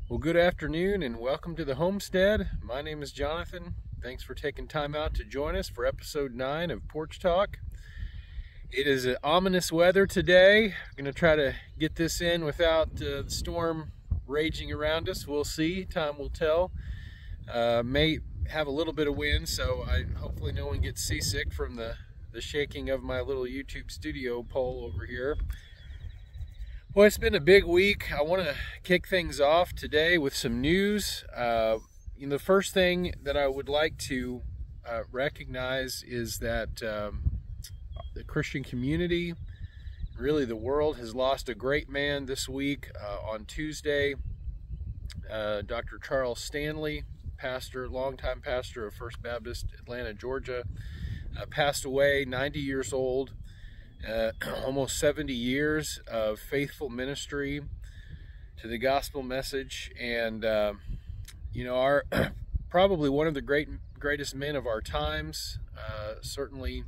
Well, good afternoon and welcome to the homestead. My name is Jonathan. Thanks for taking time out to join us for episode 9 of Porch Talk. It is ominous weather today. I'm going to try to get this in without the storm raging around us. We'll see. Time will tell. May have a little bit of wind, so hopefully no one gets seasick from the shaking of my little YouTube studio pole over here. Well, it's been a big week. I want to kick things off today with some news. The first thing that I would like to recognize is that the Christian community, really the world, has lost a great man this week. On Tuesday, Dr. Charles Stanley, longtime pastor of First Baptist, Atlanta, Georgia, passed away, 90 years old. Almost 70 years of faithful ministry to the gospel message, and our probably one of the greatest men of our times. Certainly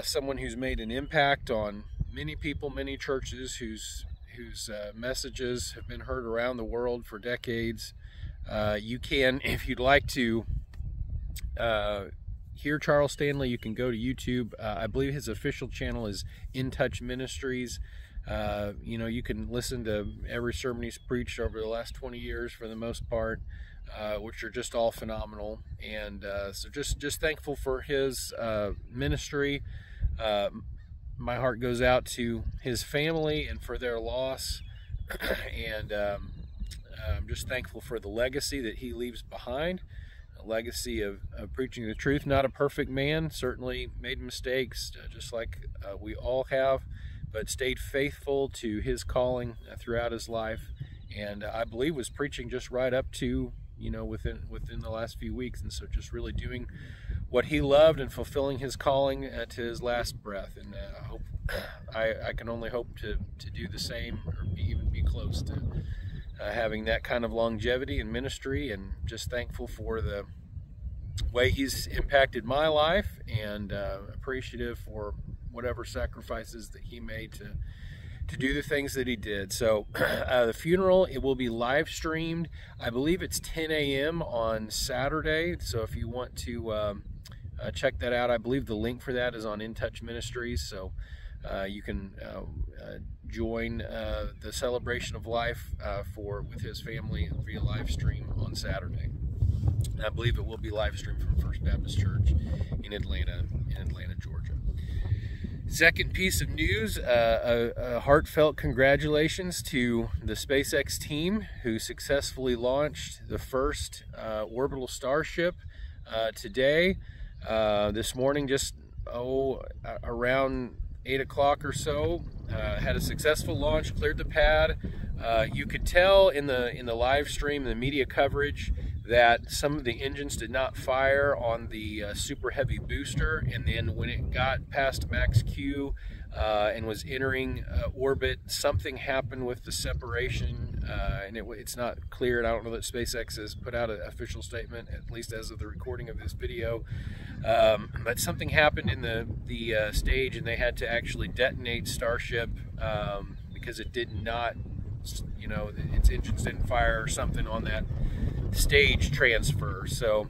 someone who's made an impact on many people, many churches, whose messages have been heard around the world for decades. You can, if you'd like to hear Charles Stanley, you can go to YouTube. I believe his official channel is In Touch Ministries. You can listen to every sermon he's preached over the last 20 years for the most part, which are just all phenomenal. And so just thankful for his ministry. My heart goes out to his family and for their loss. And I'm just thankful for the legacy that he leaves behind. A legacy of preaching the truth. Not a perfect man, certainly made mistakes, just like we all have, but stayed faithful to his calling throughout his life, and I believe was preaching just right up to within the last few weeks, and so just really doing what he loved and fulfilling his calling to his last breath. And I can only hope to do the same, or even be close to having that kind of longevity in ministry, and just thankful for the way he's impacted my life, and appreciative for whatever sacrifices that he made to do the things that he did. So the funeral, it will be live streamed. I believe it's 10 a.m. on Saturday, so if you want to check that out, I believe the link for that is on In Touch Ministries, so you can join the celebration of life with his family via live stream on Saturday. And I believe it will be live streamed from First Baptist Church in Atlanta, Georgia. Second piece of news, a heartfelt congratulations to the SpaceX team who successfully launched the first orbital starship today. This morning, just around 8 o'clock or so, had a successful launch, cleared the pad. You could tell in the live stream, the media coverage, that some of the engines did not fire on the super heavy booster, and then when it got past max Q and was entering orbit, something happened with the separation, and it's not clear, and I don't know that SpaceX has put out an official statement, at least as of the recording of this video, but something happened in the stage, and they had to actually detonate Starship because it did not, its engines didn't fire or something on that stage transfer. So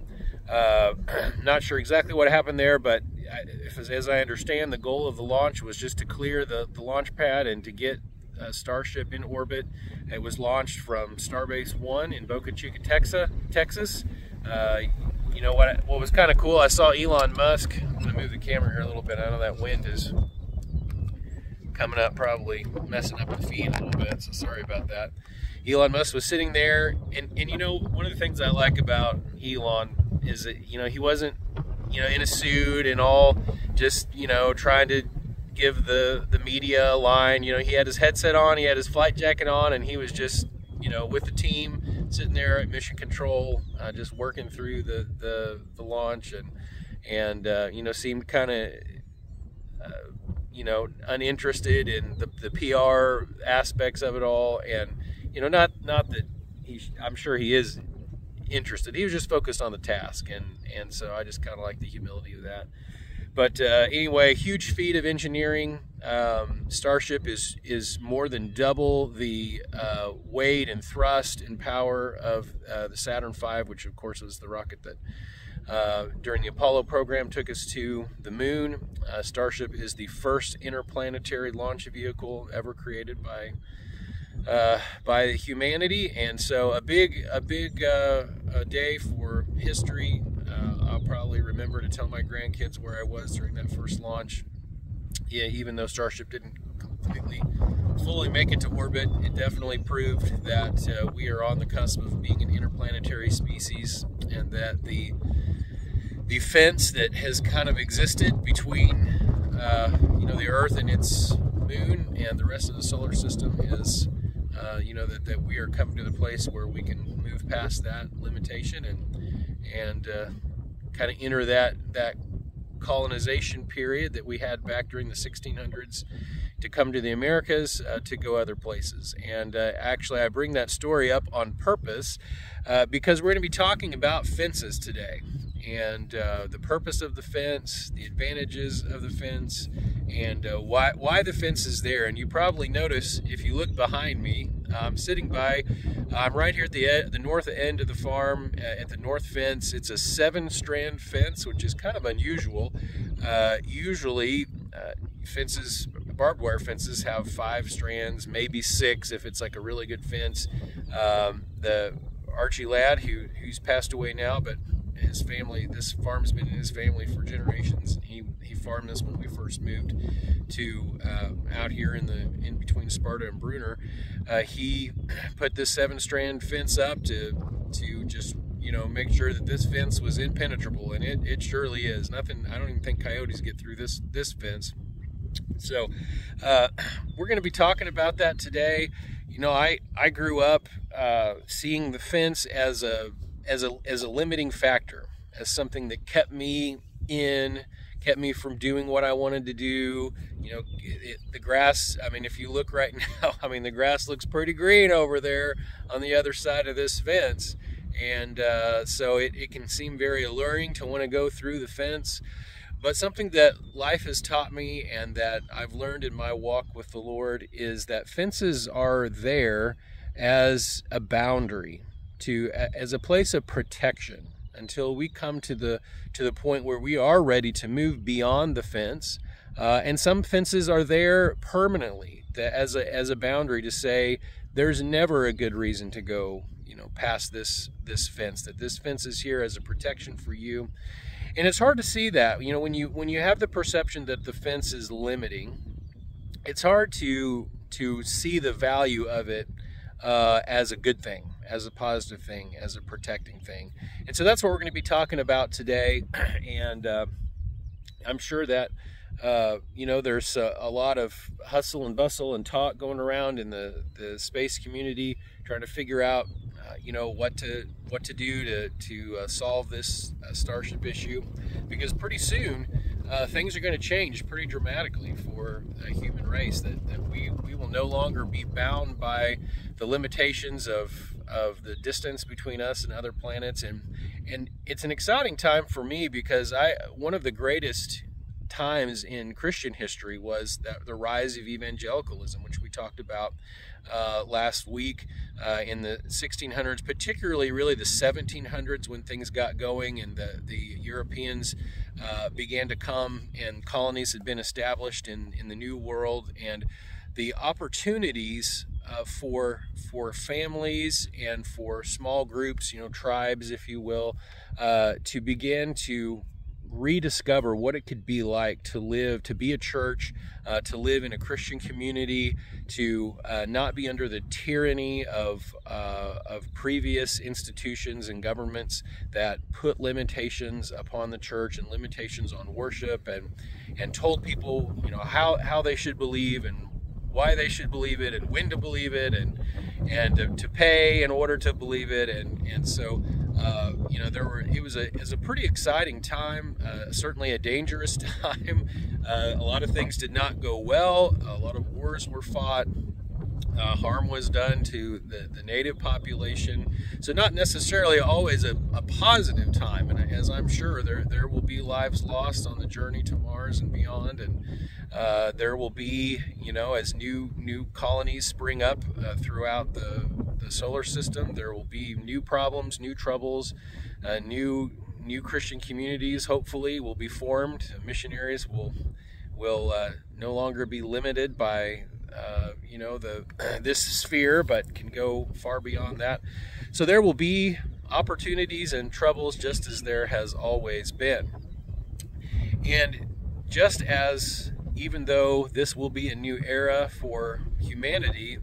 not sure exactly what happened there, but as I understand, the goal of the launch was just to clear the launch pad and to get Starship in orbit. It was launched from Starbase 1 in Boca Chica, Texas. What was kind of cool, I saw Elon Musk. I'm going to move the camera here a little bit. I know that wind is coming up, probably messing up the feed a little bit, so sorry about that. Elon Musk was sitting there, and one of the things I like about Elon is that he wasn't in a suit and all, just trying to give the media a line. He had his headset on, he had his flight jacket on, and he was just with the team sitting there at mission control, just working through the launch, and seemed kind of uninterested in the PR aspects of it all, and not that I'm sure he is interested. He was just focused on the task, and so I just kind of like the humility of that. But anyway, huge feat of engineering. Starship is more than double the weight and thrust and power of the Saturn V, which of course was the rocket that during the Apollo program took us to the moon. Starship is the first interplanetary launch vehicle ever created by humanity, and so a big day for history. I'll probably remember to tell my grandkids where I was during that first launch. Yeah, even though Starship didn't fully make it to orbit, it definitely proved that we are on the cusp of being an interplanetary species, and that the fence that has kind of existed between the Earth and its moon and the rest of the solar system is that we are coming to the place where we can move past that limitation and kind of enter that colonization period that we had back during the 1600s to come to the Americas, to go other places. And actually I bring that story up on purpose because we're going to be talking about fences today, and the purpose of the fence, the advantages of the fence, and why the fence is there. And you probably notice if you look behind me, I'm right here at the north end of the farm, at the north fence. It's a 7-strand fence, which is kind of unusual. Usually barbed wire fences have 5 strands, maybe 6 if it's like a really good fence. The Archie lad, who's passed away now, but his family, this farm's been in his family for generations. He farmed this when we first moved to out here in between Sparta and Bruner. He put this 7-strand fence up to just make sure that this fence was impenetrable, and it surely is. I don't even think coyotes get through this fence. So we're going to be talking about that today. I grew up seeing the fence as a limiting factor, as something that kept me from doing what I wanted to do. The grass, if you look right now, the grass looks pretty green over there on the other side of this fence. And so it can seem very alluring to want to go through the fence. But something that life has taught me, and that I've learned in my walk with the Lord, is that fences are there as a boundary, as a place of protection, until we come to the point where we are ready to move beyond the fence. And some fences are there permanently, as a boundary to say there's never a good reason to go past this fence, that this fence is here as a protection for you. And it's hard to see that when you have the perception that the fence is limiting, it's hard to see the value of it as a good thing, as a positive thing, as a protecting thing. And so that's what we're going to be talking about today. And I'm sure that there's a lot of hustle and bustle and talk going around in the space community, trying to figure out what to do to solve this Starship issue, because pretty soon things are going to change pretty dramatically for the human race, that we will no longer be bound by the limitations of the distance between us and other planets. And it's an exciting time for me, because one of the greatest times in Christian history was the rise of evangelicalism, which we talked about last week, in the 1600s, particularly really the 1700s, when things got going and the Europeans began to come, and colonies had been established in the New World, and the opportunities for families and for small groups, tribes, if you will, to begin to rediscover what it could be like to be a church, to live in a Christian community, to not be under the tyranny of previous institutions and governments that put limitations upon the church and limitations on worship, and told people how they should believe and why they should believe it and when to believe it, and to pay in order to believe it, and so it was a pretty exciting time, certainly a dangerous time. A lot of things did not go well. A lot of wars were fought, harm was done to the native population. So not necessarily always a positive time, and as I'm sure there will be lives lost on the journey to Mars and beyond, and there will be, as new colonies spring up throughout the solar system, there will be new problems, new troubles, new Christian communities hopefully will be formed. Missionaries will no longer be limited by this sphere, but can go far beyond that. So there will be opportunities and troubles, just as there has always been. And just as, even though this will be a new era for humanity,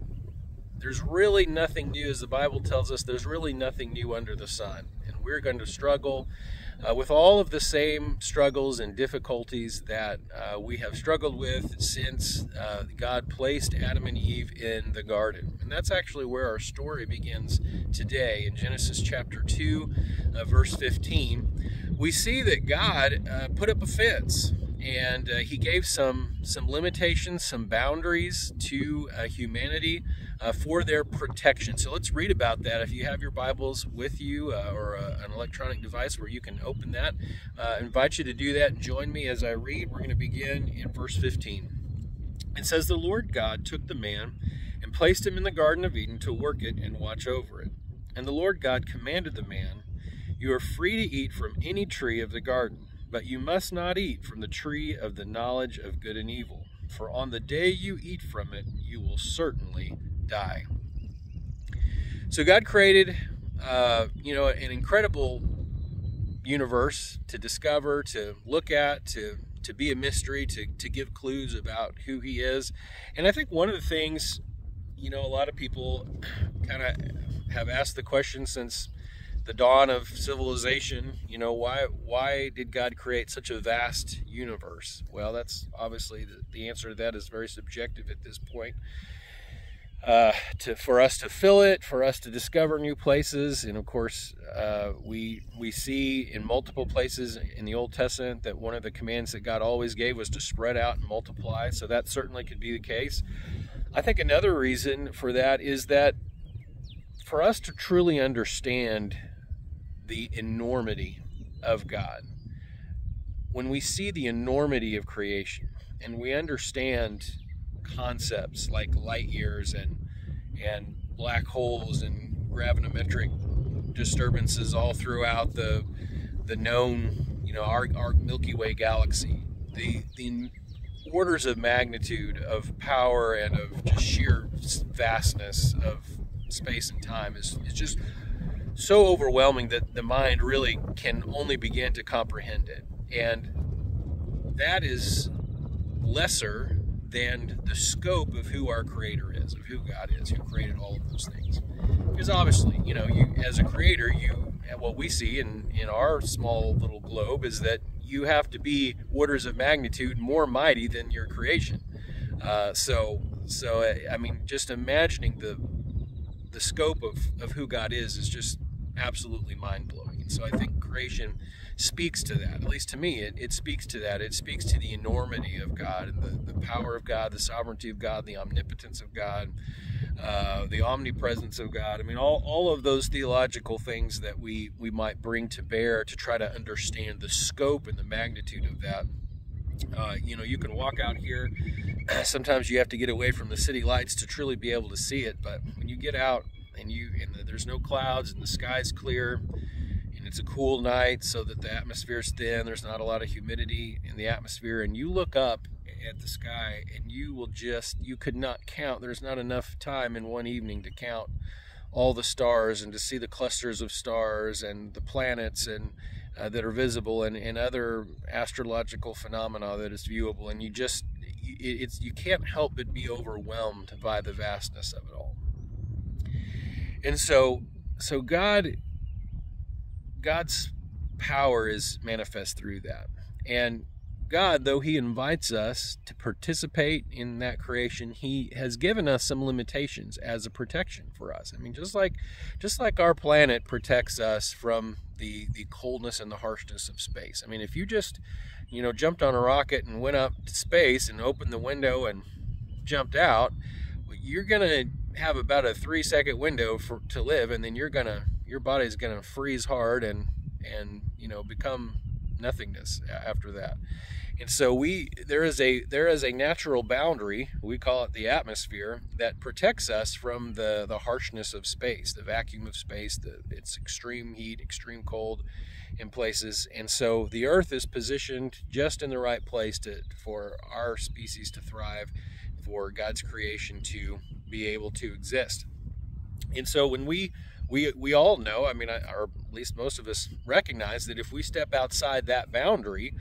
there's really nothing new. As the Bible tells us, there's really nothing new under the sun. And we're going to struggle with all of the same struggles and difficulties that we have struggled with since God placed Adam and Eve in the garden. And that's actually where our story begins today. In Genesis chapter 2, verse 15, we see that God put up a fence, and he gave some limitations, some boundaries to humanity for their protection. So let's read about that. If you have your Bibles with you or an electronic device where you can open that, I invite you to do that and join me as I read. We're going to begin in verse 15. It says, "The Lord God took the man and placed him in the Garden of Eden to work it and watch over it. And the Lord God commanded the man, 'You are free to eat from any tree of the garden, but you must not eat from the tree of the knowledge of good and evil. For on the day you eat from it, you will certainly die.'" So God created, an incredible universe to discover, to look at, to be a mystery, to give clues about who he is. And I think one of the things, a lot of people kind of have asked the question since the dawn of civilization, why did God create such a vast universe? Well, that's obviously the answer to that is very subjective at this point. For us to fill it, for us to discover new places, and of course, we see in multiple places in the Old Testament that one of the commands that God always gave was to spread out and multiply. So that certainly could be the case. I think another reason for that is that for us to truly understand the enormity of God, when we see the enormity of creation and we understand concepts like light years and black holes and gravimetric disturbances all throughout the known, our Milky Way galaxy, the orders of magnitude of power and of just sheer vastness of space and time is just so overwhelming that the mind really can only begin to comprehend it. And that is lesser than the scope of who our Creator is, of who God is, who created all of those things. Because obviously, you as a creator, what we see in our small little globe is that you have to be orders of magnitude more mighty than your creation. So just imagining the scope of who God is just absolutely mind-blowing. And so I think creation speaks to that. At least to me, it speaks to that. It speaks to the enormity of God and the power of God, the sovereignty of God, the omnipotence of God, the omnipresence of God. I mean, all of those theological things that we might bring to bear to try to understand the scope and the magnitude of that. You can walk out here. Sometimes you have to get away from the city lights to truly be able to see it. But when you get out and there's no clouds and the sky's clear and it's a cool night so that the atmosphere is thin, there's not a lot of humidity in the atmosphere, and you look up at the sky and you could not count. There's not enough time in one evening to count all the stars and to see the clusters of stars and the planets and that are visible and other astrological phenomena that is viewable, and you can't help but be overwhelmed by the vastness of it all. And so God's power is manifest through that. And God, though he invites us to participate in that creation, he has given us some limitations as a protection for us. I mean, just like our planet protects us from the coldness and the harshness of space. I mean, if you just, jumped on a rocket and went up to space and opened the window and jumped out, you're gonna have about a 3-second window to live, and then your body's gonna freeze hard and become nothingness after that. And so there is a natural boundary, we call it the atmosphere, that protects us from the harshness of space, the vacuum of space, its extreme heat, extreme cold in places. And so the Earth is positioned just in the right place for our species to thrive, for God's creation to be able to exist. And so when we all know, I mean, or at least most of us recognize that if we step outside that boundary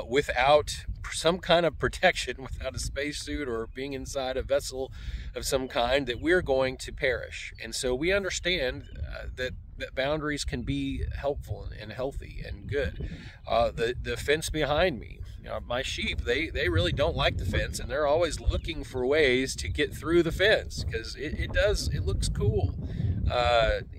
without some kind of protection, without a spacesuit or being inside a vessel of some kind, that we're going to perish. And so we understand that boundaries can be helpful and healthy and good. The fence behind me, my sheep, they really don't like the fence, and they're always looking for ways to get through the fence because it looks cool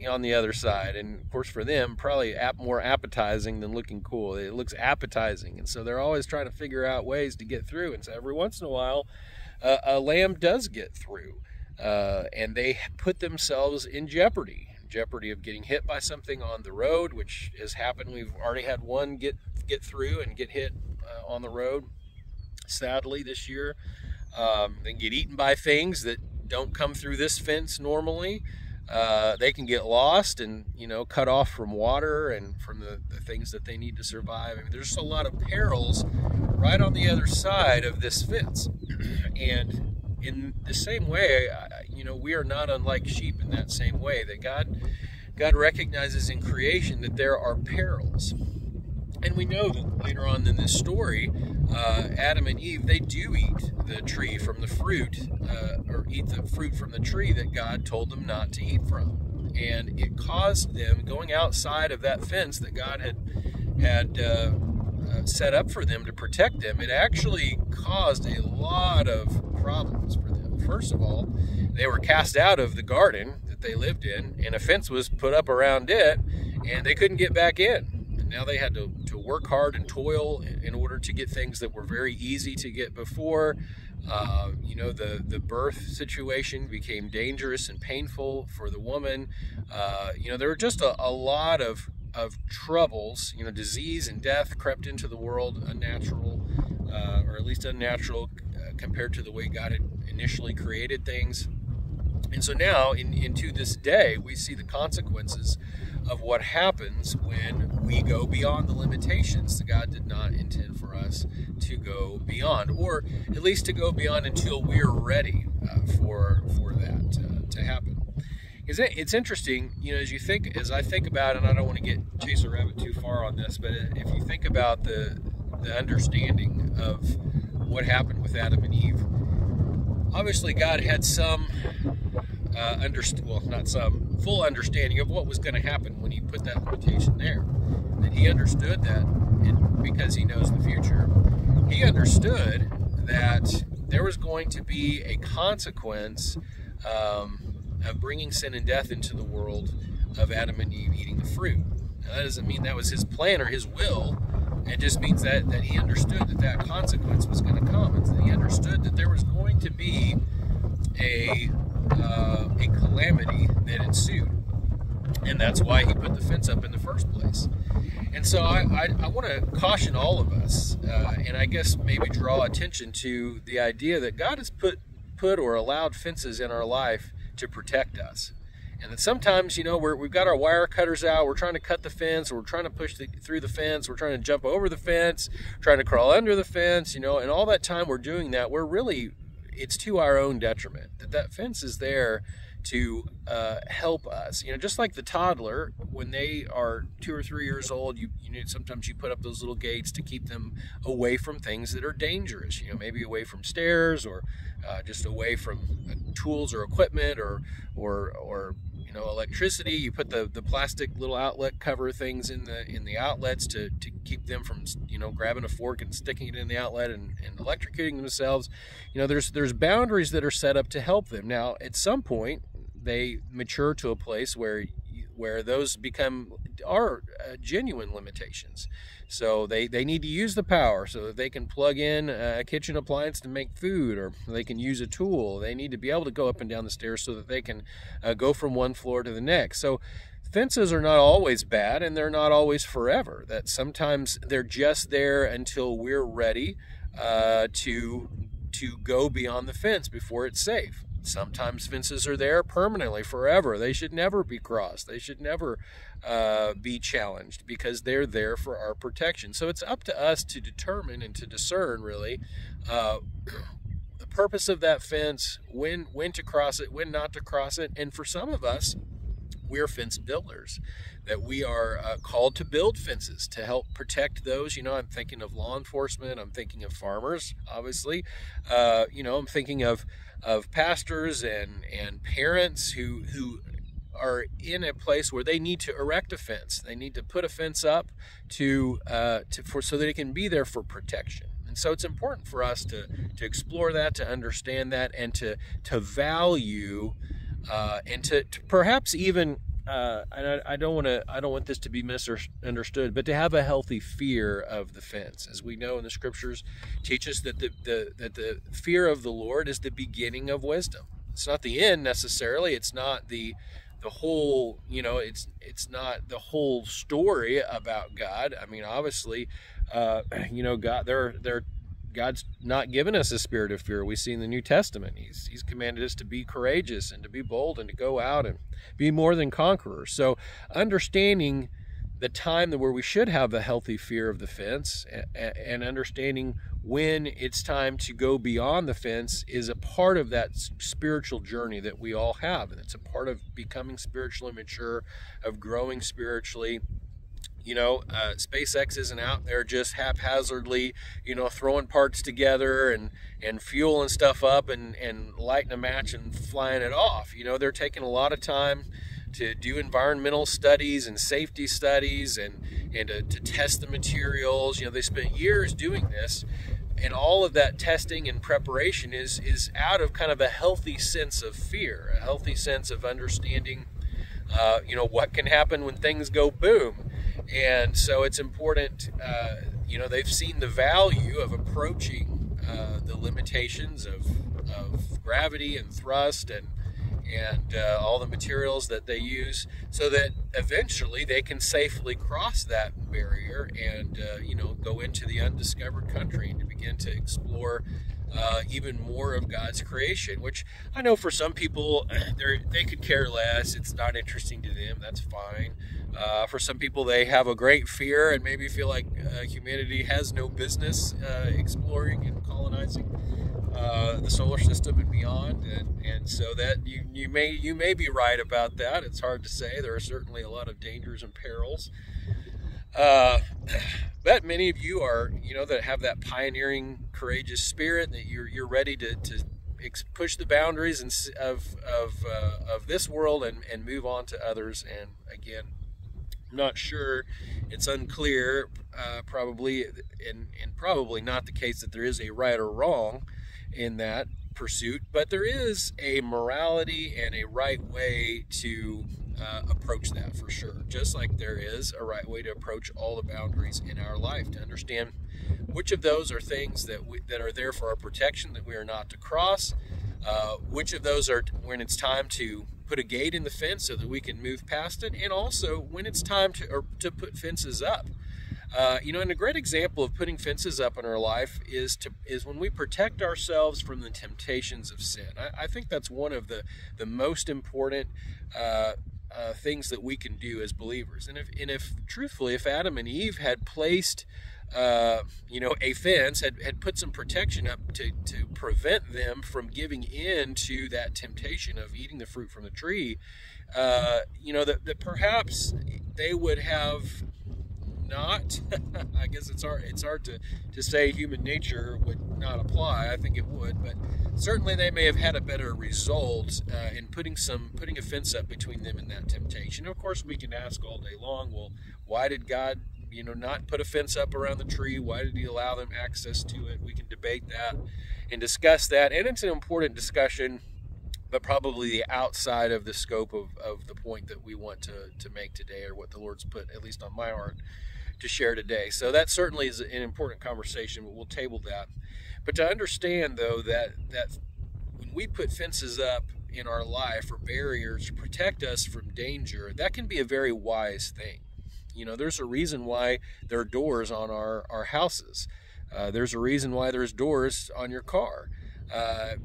on the other side. And of course for them, probably more appetizing than looking cool. It looks appetizing, and so they're always trying to figure out ways to get through. And so every once in a while a lamb does get through, and they put themselves in jeopardy of getting hit by something on the road, which has happened. We've already had one get through and get hit on the road, sadly, this year. They get eaten by things that don't come through this fence normally. They can get lost and cut off from water and from the things that they need to survive. I mean, there's a lot of perils right on the other side of this fence. And in the same way, we are not unlike sheep in that same way, that God recognizes in creation that there are perils. And we know that later on in this story, Adam and Eve, they do eat the tree from the fruit, or eat the fruit from the tree that God told them not to eat from. And it caused them, going outside of that fence that God had set up for them to protect them, it actually caused a lot of problems for them. First of all, they were cast out of the garden that they lived in, and a fence was put up around it, and they couldn't get back in. And now they had to work hard and toil in order to get things that were very easy to get before. The birth situation became dangerous and painful for the woman. There were just a lot of troubles. Disease and death crept into the world, unnatural, or at least unnatural compared to the way God had initially created things. And so now, into this day, we see the consequences of what happens when we go beyond the limitations that God did not intend for us to go beyond, or at least to go beyond until we're ready for that to happen. Because it's interesting, as I think about it, and I don't want to chase a rabbit too far on this, but if you think about the understanding of what happened with Adam and Eve, obviously God had some full understanding of what was going to happen when he put that limitation there. That he understood that, because he knows the future, he understood that there was going to be a consequence of bringing sin and death into the world of Adam and Eve eating the fruit. Now, that doesn't mean that was his plan or his will. It just means that he understood that consequence was going to come, and he understood that there was going to be a calamity that ensued, and that's why he put the fence up in the first place. And so I want to caution all of us, and I guess maybe draw attention to the idea that God has put or allowed fences in our life to protect us. And that sometimes, we've got our wire cutters out, we're trying to cut the fence, or we're trying to push through the fence, we're trying to jump over the fence, trying to crawl under the fence, and all that time we're doing that, it's to our own detriment. That fence is there to help us. Just like the toddler, when they are 2 or 3 years old, sometimes you put up those little gates to keep them away from things that are dangerous. Maybe away from stairs, or just away from tools or equipment, or electricity. You put the plastic little outlet cover things in the outlets to keep them from grabbing a fork and sticking it in the outlet and electrocuting themselves. There's boundaries that are set up to help them. Now, at some point, they mature to a place where those become are genuine limitations. So they need to use the power so that they can plug in a kitchen appliance to make food, or they can use a tool. They need to be able to go up and down the stairs so that they can go from one floor to the next. So fences are not always bad, and they're not always forever. That sometimes they're just there until we're ready to go beyond the fence before it's safe. Sometimes fences are there permanently, forever. They should never be crossed. They should never be challenged, because they're there for our protection. So it's up to us to determine and to discern, really, the purpose of that fence, when to cross it, when not to cross it. And for some of us, we're fence builders, that we are called to build fences to help protect those. I'm thinking of law enforcement. I'm thinking of farmers, obviously. I'm thinking of pastors and parents who are in a place where they need to erect a fence. They need to put a fence up so that it can be there for protection. And so it's important for us to explore that, to understand that, and to value and to perhaps even and I don't want this to be misunderstood, but to have a healthy fear of the fence. As we know in the scriptures, teach us that the fear of the Lord is the beginning of wisdom. It's not the end necessarily. It's not the whole, it's not the whole story about God. I mean, obviously, God, God's not given us a spirit of fear. We see in the New Testament, He's commanded us to be courageous and to be bold and to go out and be more than conquerors. So understanding the time where we should have a healthy fear of the fence, and understanding when it's time to go beyond the fence, is a part of that spiritual journey that we all have. And it's a part of becoming spiritually mature, of growing spiritually. SpaceX isn't out there just haphazardly, throwing parts together and fuel and stuff up and lighting a match and flying it off. They're taking a lot of time to do environmental studies and safety studies and to test the materials. They spent years doing this, and all of that testing and preparation is out of kind of a healthy sense of fear, a healthy sense of understanding, what can happen when things go boom. And so it's important, they've seen the value of approaching the limitations of gravity and thrust and all the materials that they use, so that eventually they can safely cross that barrier and, go into the undiscovered country and to begin to explore even more of God's creation, which I know for some people, they could care less. It's not interesting to them. That's fine. For some people, they have a great fear and maybe feel like humanity has no business exploring and colonizing the solar system and beyond. And so that you may be right about that. It's hard to say. There are certainly a lot of dangers and perils. But many of you are, that have that pioneering, courageous spirit, that you're ready to push the boundaries of this world and move on to others. And again, I'm not sure, it's unclear, probably, and probably not the case that there is a right or wrong in that pursuit, but there is a morality and a right way to approach that, for sure. Just like there is a right way to approach all the boundaries in our life, to understand which of those are things that are there for our protection, that we are not to cross, which of those are when it's time to put a gate in the fence so that we can move past it, and also when it's time to put fences up. And a great example of putting fences up in our life is when we protect ourselves from the temptations of sin. I think that's one of the most important things that we can do as believers. And if truthfully, if Adam and Eve had placed a fence, had put some protection up to prevent them from giving in to that temptation of eating the fruit from the tree, that perhaps they would have not, I guess it's hard to say human nature would not apply. I think it would, but certainly they may have had a better result in putting a fence up between them and that temptation. Of course, we can ask all day long, well, why did God not put a fence up around the tree? Why did He allow them access to it? We can debate that and discuss that, and it's an important discussion. but probably the outside of the scope of the point that we want to make today, or what the Lord's put, at least on my heart, to share today. So that certainly is an important conversation, but we'll table that. But to understand, though, that when we put fences up in our life, or barriers to protect us from danger, that can be a very wise thing. You know, there's a reason why there are doors on our houses. There's a reason why there's doors on your car.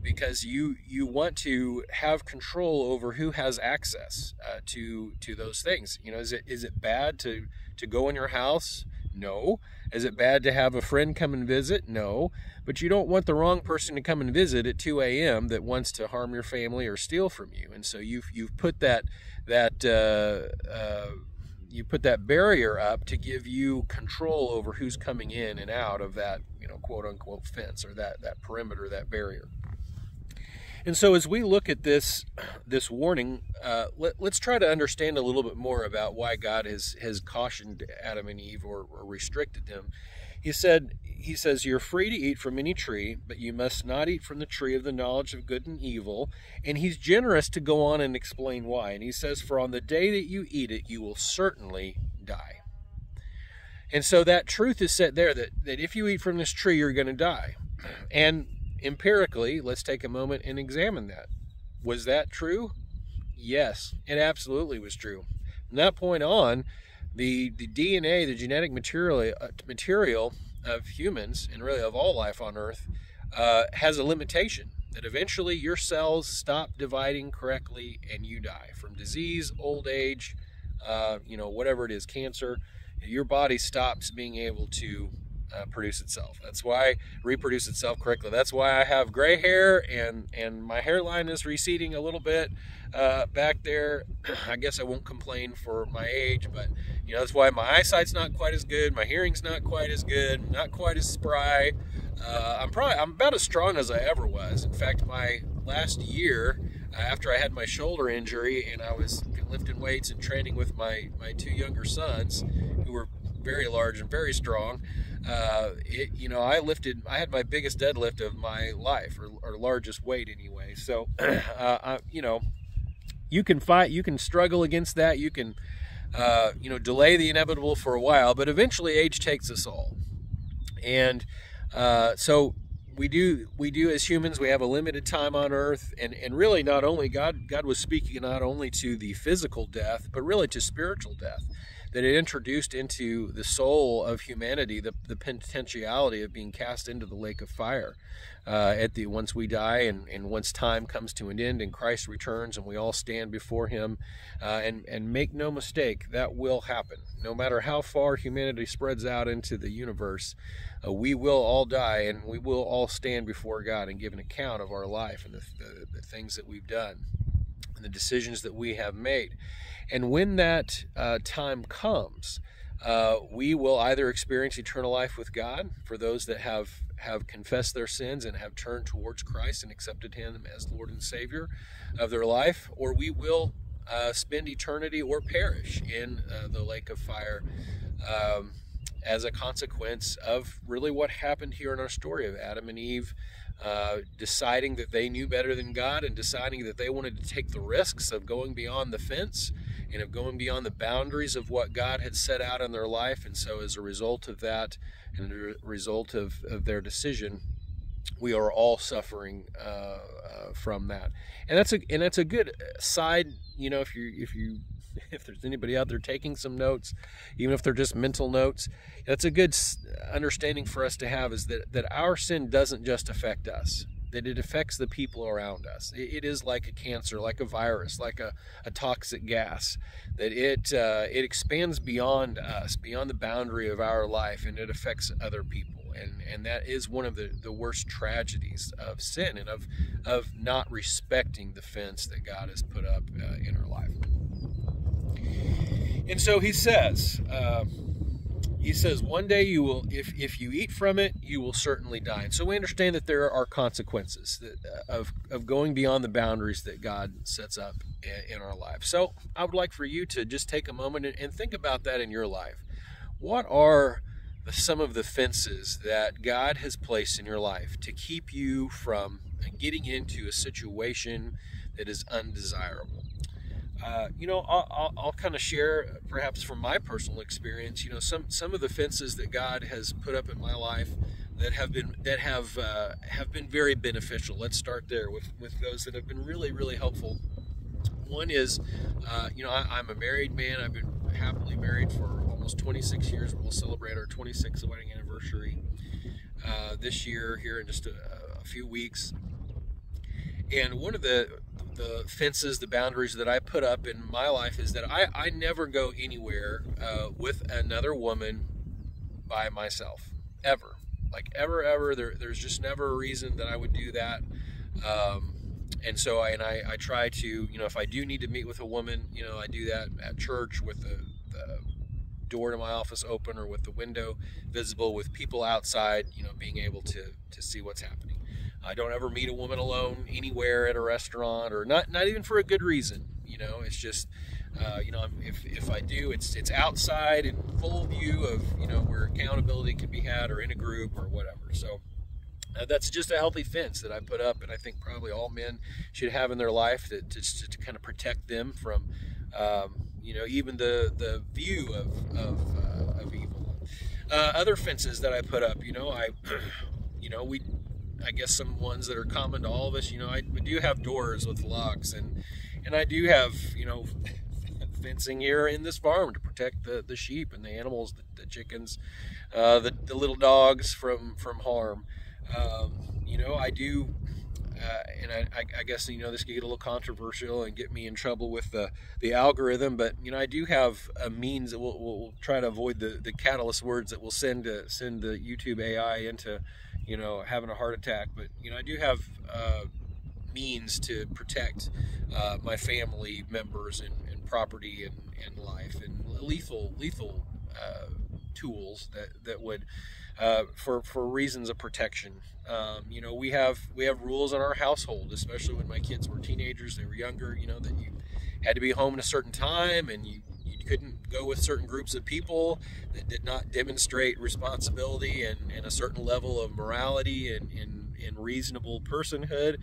Because you want to have control over who has access to those things. You know, is it bad to go in your house? No. Is it bad to have a friend come and visit? No. But you don't want the wrong person to come and visit at 2 a.m. that wants to harm your family or steal from you. And so you've put that barrier up to give you control over who's coming in and out of that, you know, quote unquote fence, or that perimeter, that barrier. And so as we look at this warning, let's try to understand a little bit more about why God has cautioned Adam and Eve, or restricted them. He says, you're free to eat from any tree, but you must not eat from the tree of the knowledge of good and evil. And he's generous to go on and explain why. And he says, for on the day that you eat it, you will certainly die. And so that truth is set there, that if you eat from this tree, you're going to die. And empirically, let's take a moment and examine that. Was that true? Yes, it absolutely was true. From that point on, the DNA, the genetic material of humans, and really of all life on Earth, has a limitation, that eventually your cells stop dividing correctly and you die from disease, old age, whatever it is, cancer. Your body stops being able to produce itself. That's why reproduce itself correctly. That's why I have gray hair and my hairline is receding a little bit back there. I guess I won't complain for my age, but that's why my eyesight's not quite as good, my hearing's not quite as good, not quite as spry. I'm about as strong as I ever was. In fact, my last year, after I had my shoulder injury and I was lifting weights and training with my two younger sons, who were very large and very strong, I had my biggest deadlift of my life, or largest weight anyway. So, you can fight, you can struggle against that, you can, delay the inevitable for a while, but eventually age takes us all. And so we do as humans, we have a limited time on earth, and really not only God was speaking not only to the physical death, but really to spiritual death, that it introduced into the soul of humanity the potentiality of being cast into the lake of fire once we die, and once time comes to an end and Christ returns and we all stand before him. And make no mistake, that will happen. No matter how far humanity spreads out into the universe, we will all die, and we will all stand before God and give an account of our life and the things that we've done and the decisions that we have made. And when that time comes, we will either experience eternal life with God, for those that have confessed their sins and have turned towards Christ and accepted him as Lord and Savior of their life, or we will spend eternity or perish in the lake of fire as a consequence of really what happened here in our story of Adam and Eve deciding that they knew better than God, and deciding that they wanted to take the risks of going beyond the fence and of going beyond the boundaries of what God had set out in their life. And so as a result of that, and a result of their decision, we are all suffering from that. And that's a good side, if there's anybody out there taking some notes, even if they're just mental notes, that's a good understanding for us to have, is that our sin doesn't just affect us, that it affects the people around us. It is like a cancer, like a virus, like a toxic gas, that it expands beyond us, beyond the boundary of our life, and it affects other people. And that is one of the worst tragedies of sin, and of not respecting the fence that God has put up in our life. And so he says, one day you will, if you eat from it, you will certainly die. And so we understand that there are consequences of going beyond the boundaries that God sets up in our life. So I would like for you to just take a moment and think about that in your life. What are some of the fences that God has placed in your life to keep you from getting into a situation that is undesirable. I'll kind of share, perhaps from my personal experience, some of the fences that God has put up in my life that have been very beneficial. Let's start there with those that have been really, really helpful. One is, I'm a married man. I've been happily married for almost 26 years. We'll celebrate our 26th wedding anniversary this year here in just a few weeks. And one of the fences, the boundaries that I put up in my life is that I never go anywhere with another woman by myself, ever. Like ever. There's just never a reason that I would do that. And so I try to, if I do need to meet with a woman, I do that at church with the door to my office open or with the window visible with people outside, being able to see what's happening. I don't ever meet a woman alone anywhere at a restaurant, or not even for a good reason. It's just, if I do, it's outside in full view of, where accountability can be had, or in a group or whatever. So that's just a healthy fence that I put up, and I think probably all men should have in their life to kind of protect them from, even the view of evil. Other fences that I put up, I guess some ones that are common to all of us, I do have doors with locks, and I do have, fencing here in this farm to protect the sheep and the animals, the chickens, the little dogs from harm. I do, and I guess, this could get a little controversial and get me in trouble with the algorithm, but, I do have a means that we'll try to avoid the catalyst words that will send the YouTube AI into, having a heart attack. But, I do have means to protect my family members and property and life, and lethal tools that would, for reasons of protection. We have rules in our household, especially when my kids were teenagers, they were younger, that you had to be home at a certain time, and you couldn't go with certain groups of people that did not demonstrate responsibility and a certain level of morality and reasonable personhood,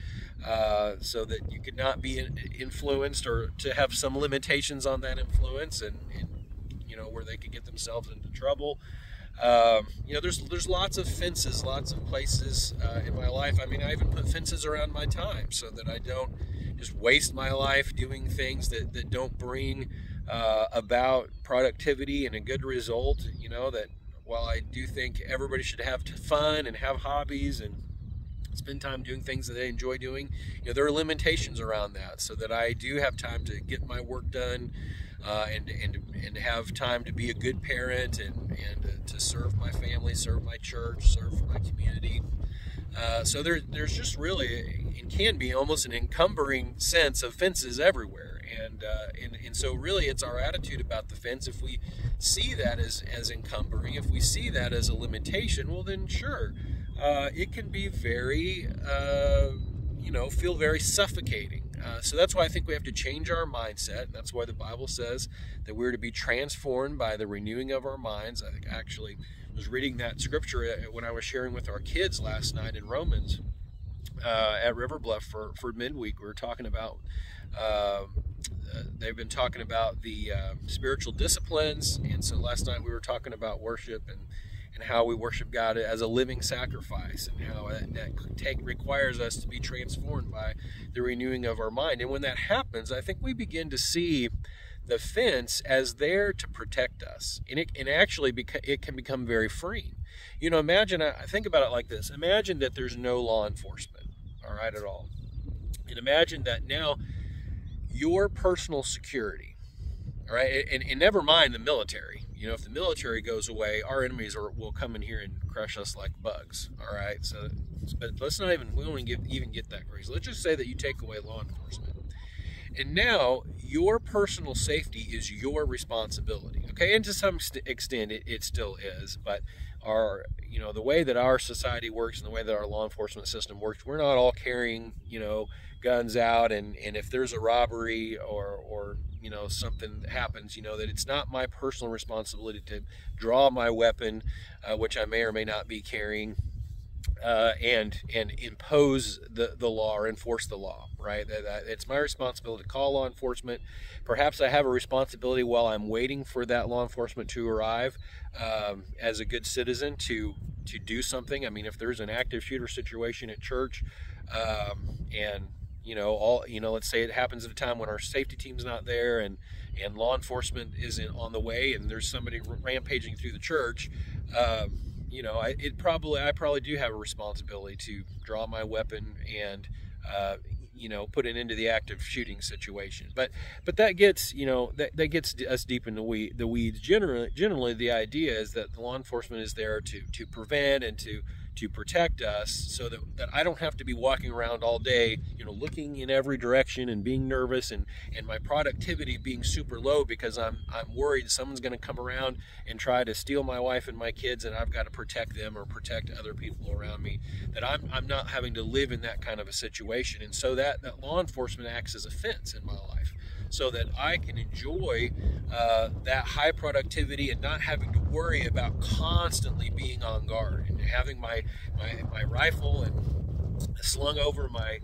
so that you could not be influenced, or to have some limitations on that influence, and where they could get themselves into trouble. There's lots of fences, lots of places in my life. I mean, I even put fences around my time so that I don't just waste my life doing things that don't bring about productivity and a good result. That while I do think everybody should have fun and have hobbies and spend time doing things that they enjoy doing, there are limitations around that, so that I do have time to get my work done, and have time to be a good parent, and to serve my family, serve my church, serve my community. So there's just really, it can be almost an encumbering sense of fences everywhere, and so really it's our attitude about the fence. If we see that as encumbering, if we see that as a limitation, well then sure, it can be very, feel very suffocating. So that's why I think we have to change our mindset, and that's why the Bible says that we're to be transformed by the renewing of our minds. I think actually was reading that scripture when I was sharing with our kids last night in Romans at River Bluff for midweek. We were talking about, they've been talking about the spiritual disciplines, and so last night we were talking about worship and how we worship God as a living sacrifice, and how that requires us to be transformed by the renewing of our mind. And when that happens, I think we begin to see the fence as there to protect us, and it can become very freeing. Imagine, I think about it like this: imagine that there's no law enforcement, all right, at all, and imagine that now your personal security, all right, and never mind the military. If the military goes away, our enemies will come in here and crush us like bugs. All right, but let's not even, we won't even get that crazy. Let's just say that you take away law enforcement, and now your personal safety is your responsibility. Okay, and to some extent it still is, but the way that our society works and the way that our law enforcement system works, we're not all carrying guns out, and if there's a robbery or something happens, that it's not my personal responsibility to draw my weapon, which I may or may not be carrying, and impose the law or enforce the law, right? That it's my responsibility to call law enforcement. Perhaps I have a responsibility while I'm waiting for that law enforcement to arrive, as a good citizen to do something. I mean, if there's an active shooter situation at church, and let's say it happens at a time when our safety team's not there, and law enforcement isn't on the way, and there's somebody rampaging through the church. I probably do have a responsibility to draw my weapon and put an end to the active shooting situation. But that gets that gets us deep in the weeds. Generally, the idea is that the law enforcement is there to prevent and to protect us, so that I don't have to be walking around all day, looking in every direction and being nervous, and my productivity being super low because I'm worried someone's going to come around and try to steal my wife and my kids, and I've got to protect them or protect other people around me. That I'm not having to live in that kind of a situation, and so that law enforcement acts as a fence in my life, so that I can enjoy that high productivity and not having to worry about constantly being on guard and having my rifle and slung over my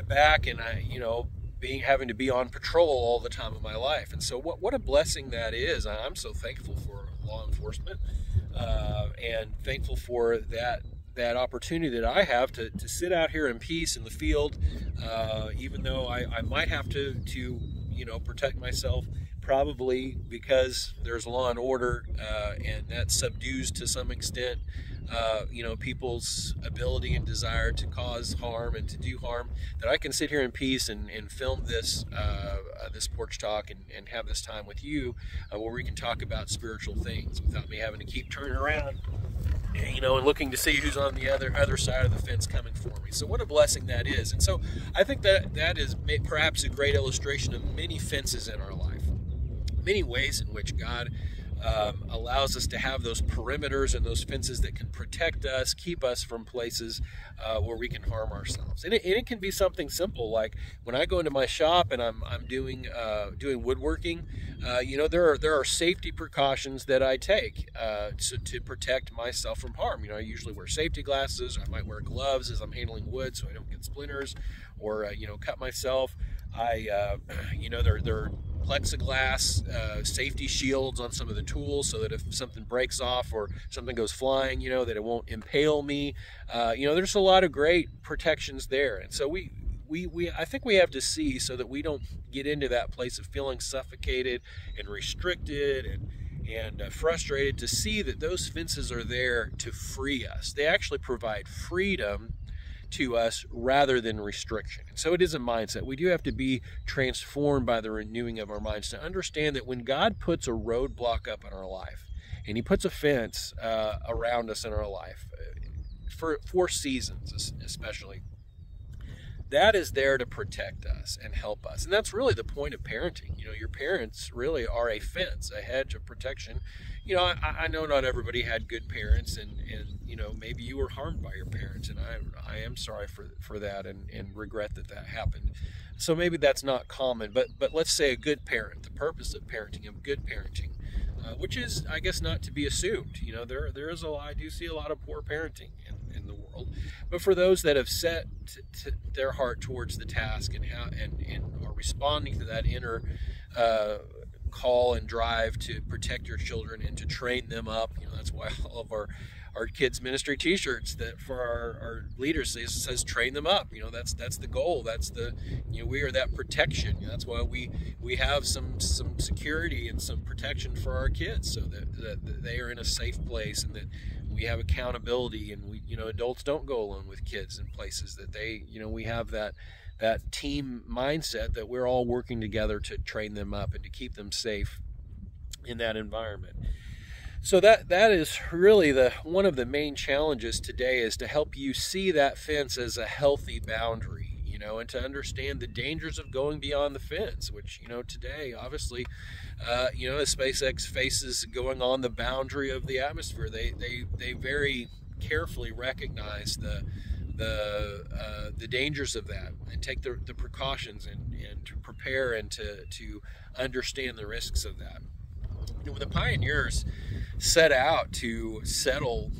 back, and having to be on patrol all the time of my life. And so what a blessing that is. I'm so thankful for law enforcement, and thankful for that opportunity that I have to sit out here in peace in the field, even though I might have to protect myself, probably because there's law and order, and that subdues to some extent people's ability and desire to cause harm and to do harm. That I can sit here in peace and film this porch talk and have this time with you, where we can talk about spiritual things without me having to keep turning around and looking to see who's on the other side of the fence coming for me. So what a blessing that is. And so I think that is perhaps a great illustration of many fences in our life, many ways in which God allows us to have those perimeters and those fences that can protect us, keep us from places where we can harm ourselves. And it can be something simple, like when I go into my shop and I'm doing woodworking. There are safety precautions that I take to protect myself from harm. I usually wear safety glasses. I might wear gloves as I'm handling wood so I don't get splinters or cut myself. There are plexiglass safety shields on some of the tools, so that if something breaks off or something goes flying, that it won't impale me. There's a lot of great protections there. And so I think we have to see, so that we don't get into that place of feeling suffocated and restricted and frustrated, to see that those fences are there to free us. They actually provide freedom to us rather than restriction. And so it is a mindset. We do have to be transformed by the renewing of our minds to understand that when God puts a roadblock up in our life, and He puts a fence around us in our life, for seasons especially, that is there to protect us and help us. And that's really the point of parenting. Your parents really are a fence, a hedge of protection. I know not everybody had good parents, and maybe you were harmed by your parents, and I am sorry for that, and regret that happened. So maybe that's not common, but let's say a good parent, the purpose of parenting, of good parenting, which is, I guess, not to be assumed. There is I do see a lot of poor parenting in the world, but for those that have set their heart towards the task and are responding to that inner call and drive to protect your children and to train them up. That's why all of our kids ministry t-shirts that for our leaders says train them up. That's the goal. That's we are that protection. That's why we have some security and some protection for our kids, so that they are in a safe place, and that we have accountability, and adults don't go alone with kids in places, that we have that team mindset, that we're all working together to train them up and to keep them safe in that environment. So that is really one of the main challenges today, is to help you see that fence as a healthy boundary, and to understand the dangers of going beyond the fence, which, today, obviously, as SpaceX faces going on the boundary of the atmosphere, they very carefully recognize the dangers of that, and take the precautions and to prepare and to understand the risks of that. when the pioneers set out to settle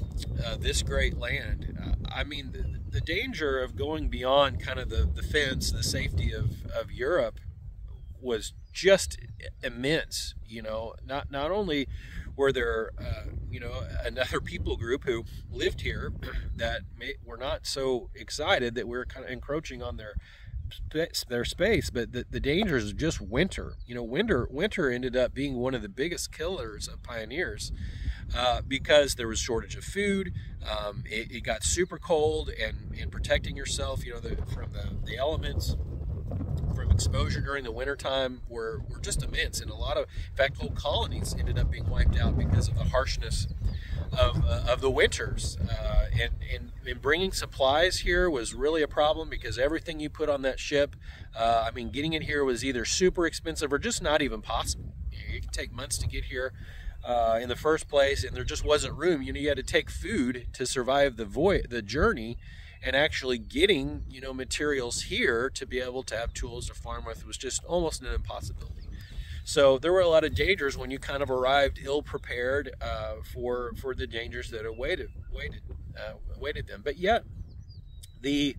this great land, I mean, the danger of going beyond kind of the fence, the safety of Europe was just immense. Not only were there, another people group who lived here that were not so excited that we were kind of encroaching on their space, but the dangers of just winter. Winter ended up being one of the biggest killers of pioneers because there was shortage of food. It got super cold, and protecting yourself, from the elements, from exposure during the wintertime were just immense. And in fact, whole colonies ended up being wiped out because of the harshness of the winters. And bringing supplies here was really a problem, because everything you put on that ship, getting it here was either super expensive or just not even possible. It could take months to get here in the first place, and there just wasn't room. You had to take food to survive the journey. And actually getting, materials here to be able to have tools to farm with was just almost an impossibility. So there were a lot of dangers when you kind of arrived ill-prepared for the dangers that awaited them. But yet, the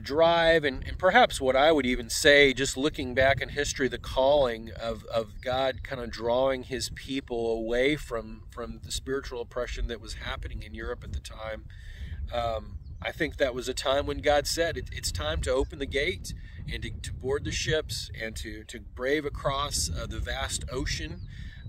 drive, and perhaps what I would even say, just looking back in history, the calling of God kind of drawing his people away from the spiritual oppression that was happening in Europe at the time. I think that was a time when God said, it's time to open the gate and to board the ships and to brave across the vast ocean,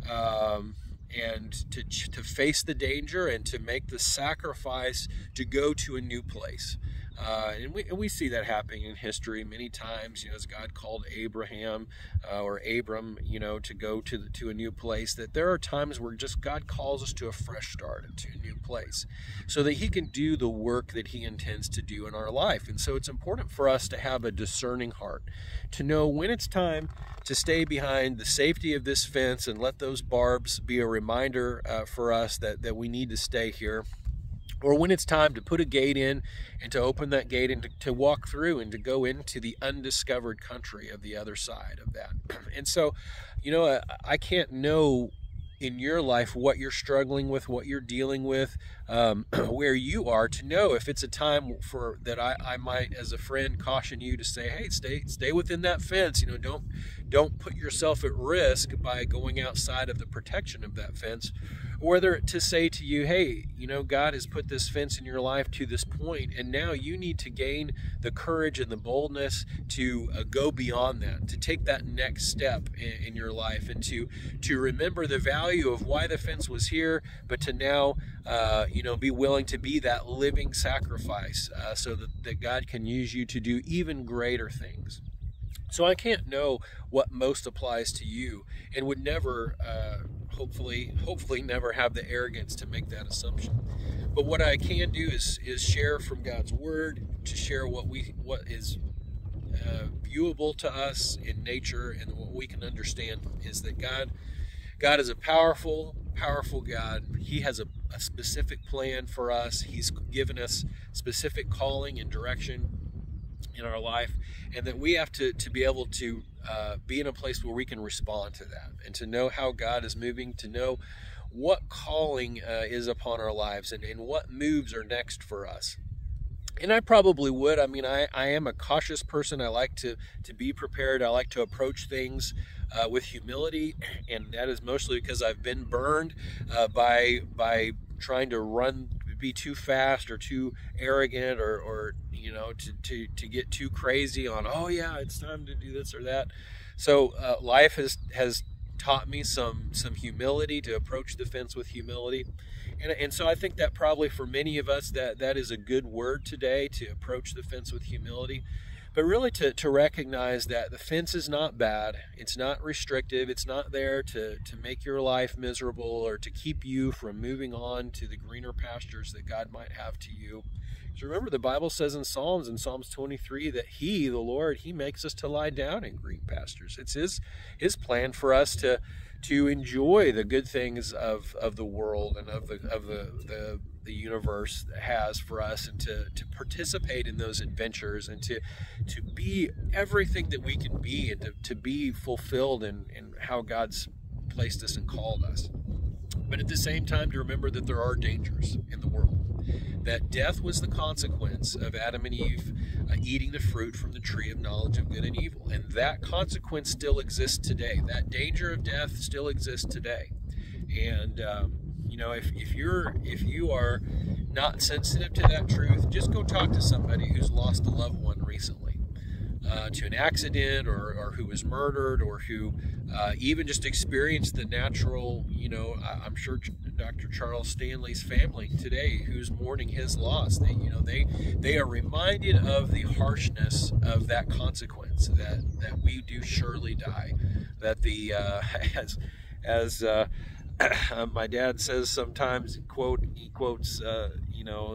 and to face the danger and to make the sacrifice to go to a new place. And we see that happening in history many times, as God called Abraham or Abram, to go to a new place, that there are times where just God calls us to a fresh start, to a new place, so that he can do the work that he intends to do in our life. And so it's important for us to have a discerning heart, to know when it's time to stay behind the safety of this fence and let those barbs be a reminder for us that we need to stay here, or when it's time to put a gate in and to open that gate and to walk through and to go into the undiscovered country of the other side of that. And so, I can't know in your life what you're struggling with, what you're dealing with, where you are, to know if it's a time for that I might, as a friend, caution you to say, hey, stay within that fence. Don't put yourself at risk by going outside of the protection of that fence. Or whether to say to you, hey, God has put this fence in your life to this point, and now you need to gain the courage and the boldness to go beyond that, to take that next step in your life, and to remember the value of why the fence was here, but to now, be willing to be that living sacrifice so that God can use you to do even greater things. So I can't know what most applies to you, and would never, hopefully never have the arrogance to make that assumption. But what I can do is share from God's word, to share what is viewable to us in nature, and what we can understand is that God is a powerful God. He has a specific plan for us. He's given us specific calling and direction in our life, and that we have to be able to be in a place where we can respond to that, and to know how God is moving, to know what calling is upon our lives, and what moves are next for us. And I probably would. I am a cautious person. I like to be prepared. I like to approach things with humility, and that is mostly because I've been burned by trying to be too fast or too arrogant, or to get too crazy on, oh yeah, it's time to do this or that. So life has taught me some humility, to approach the fence with humility. And so I think that probably for many of us that is a good word today, to approach the fence with humility. But really to recognize that the fence is not bad. It's not restrictive. It's not there to make your life miserable, or to keep you from moving on to the greener pastures that God might have to you. So remember, the Bible says in Psalms 23, that He, the Lord, He makes us to lie down in green pastures. It's His plan for us to enjoy the good things of the world and of the universe has for us, and to participate in those adventures, and to be everything that we can be, and to be fulfilled in how God's placed us and called us. But at the same time, to remember that there are dangers in the world. That death was the consequence of Adam and Eve eating the fruit from the tree of knowledge of good and evil. And that consequence still exists today. That danger of death still exists today. And, if you are not sensitive to that truth, just go talk to somebody who's lost a loved one recently to an accident, or who was murdered, or who even just experienced the natural, I'm sure Dr. Charles Stanley's family today, who's mourning his loss, they are reminded of the harshness of that consequence, that we do surely die, that the as my dad says sometimes, he quotes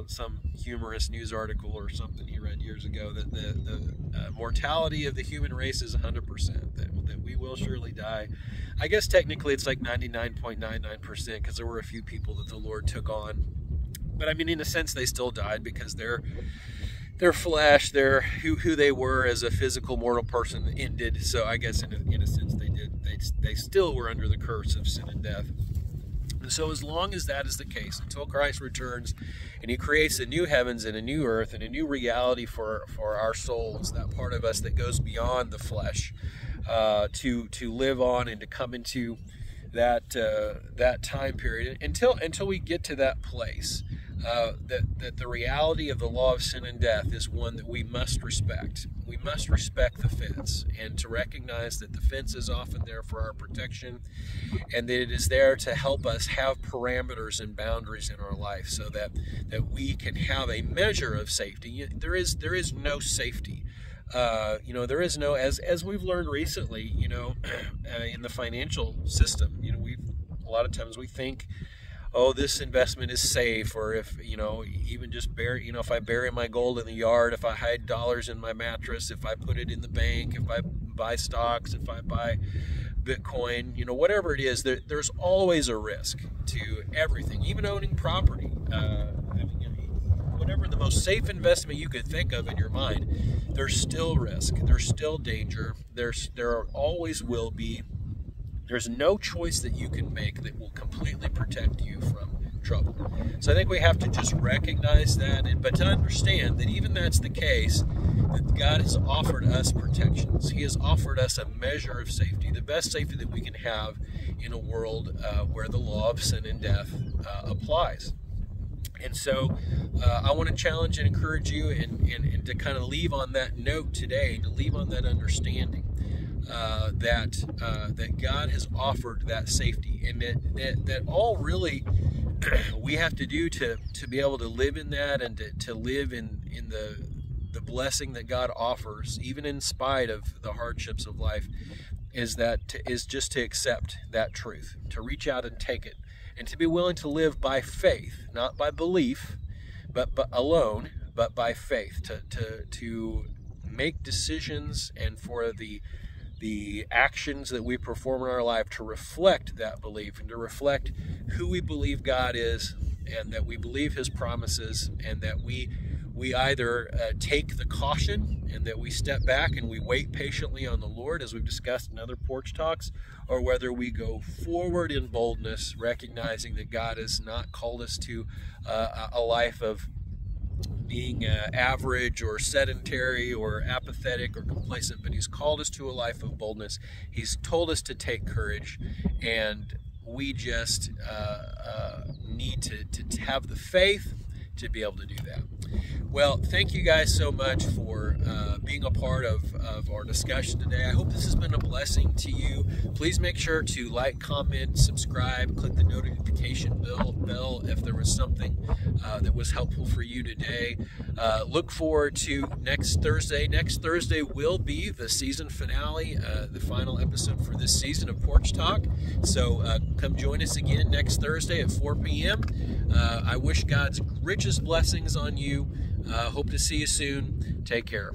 some humorous news article or something he read years ago, that the mortality of the human race is 100%, that we will surely die. I guess technically it's like 99.99%, because there were a few people that the Lord took on. But I mean, in a sense, they still died, because their flesh, who they were as a physical mortal person ended. So I guess in a sense they still were under the curse of sin and death. And so as long as that is the case, until Christ returns and he creates a new heavens and a new earth and a new reality for our souls, that part of us that goes beyond the flesh, to live on and to come into that time period, until we get to that place, that the reality of the law of sin and death is one that we must respect. We must respect the fence, and to recognize that the fence is often there for our protection, and that it is there to help us have parameters and boundaries in our life, so that we can have a measure of safety. There is no safety. There is no, as we've learned recently, in the financial system, a lot of times we think, oh, this investment is safe, or if, even just if I bury my gold in the yard, if I hide dollars in my mattress, if I put it in the bank, if I buy stocks, if I buy Bitcoin, whatever it is, there's always a risk to everything, even owning property. Whatever the most safe investment you could think of in your mind, there's still risk, there's still danger, there always will be. There's no choice that you can make that will completely protect you from trouble. So I think we have to just recognize that, but to understand that even that's the case, that God has offered us protections. He has offered us a measure of safety, the best safety that we can have in a world where the law of sin and death applies. And so I want to challenge and encourage you and to kind of leave on that note today, to leave on that understanding. That God has offered that safety, and that all really we have to do to be able to live in that, and to live in the blessing that God offers, even in spite of the hardships of life, is just to accept that truth, to reach out and take it, and to be willing to live by faith, not by belief, but alone, but by faith, to make decisions, and for the actions that we perform in our life to reflect that belief, and to reflect who we believe God is, and that we believe his promises, and that we either take the caution, and that we step back and we wait patiently on the Lord, as we've discussed in other Porch Talks, or whether we go forward in boldness, recognizing that God has not called us to a life of being average or sedentary or apathetic or complacent, but he's called us to a life of boldness. He's told us to take courage, and we just need to have the faith to be able to do that. Well, thank you guys so much for being a part of our discussion today. I hope this has been a blessing to you. Please make sure to like, comment, subscribe, click the notification bell if there was something that was helpful for you today. Look forward to next Thursday. Next Thursday will be the season finale, the final episode for this season of Porch Talk. So come join us again next Thursday at 4 p.m. I wish God's richest blessings on you. Hope to see you soon. Take care.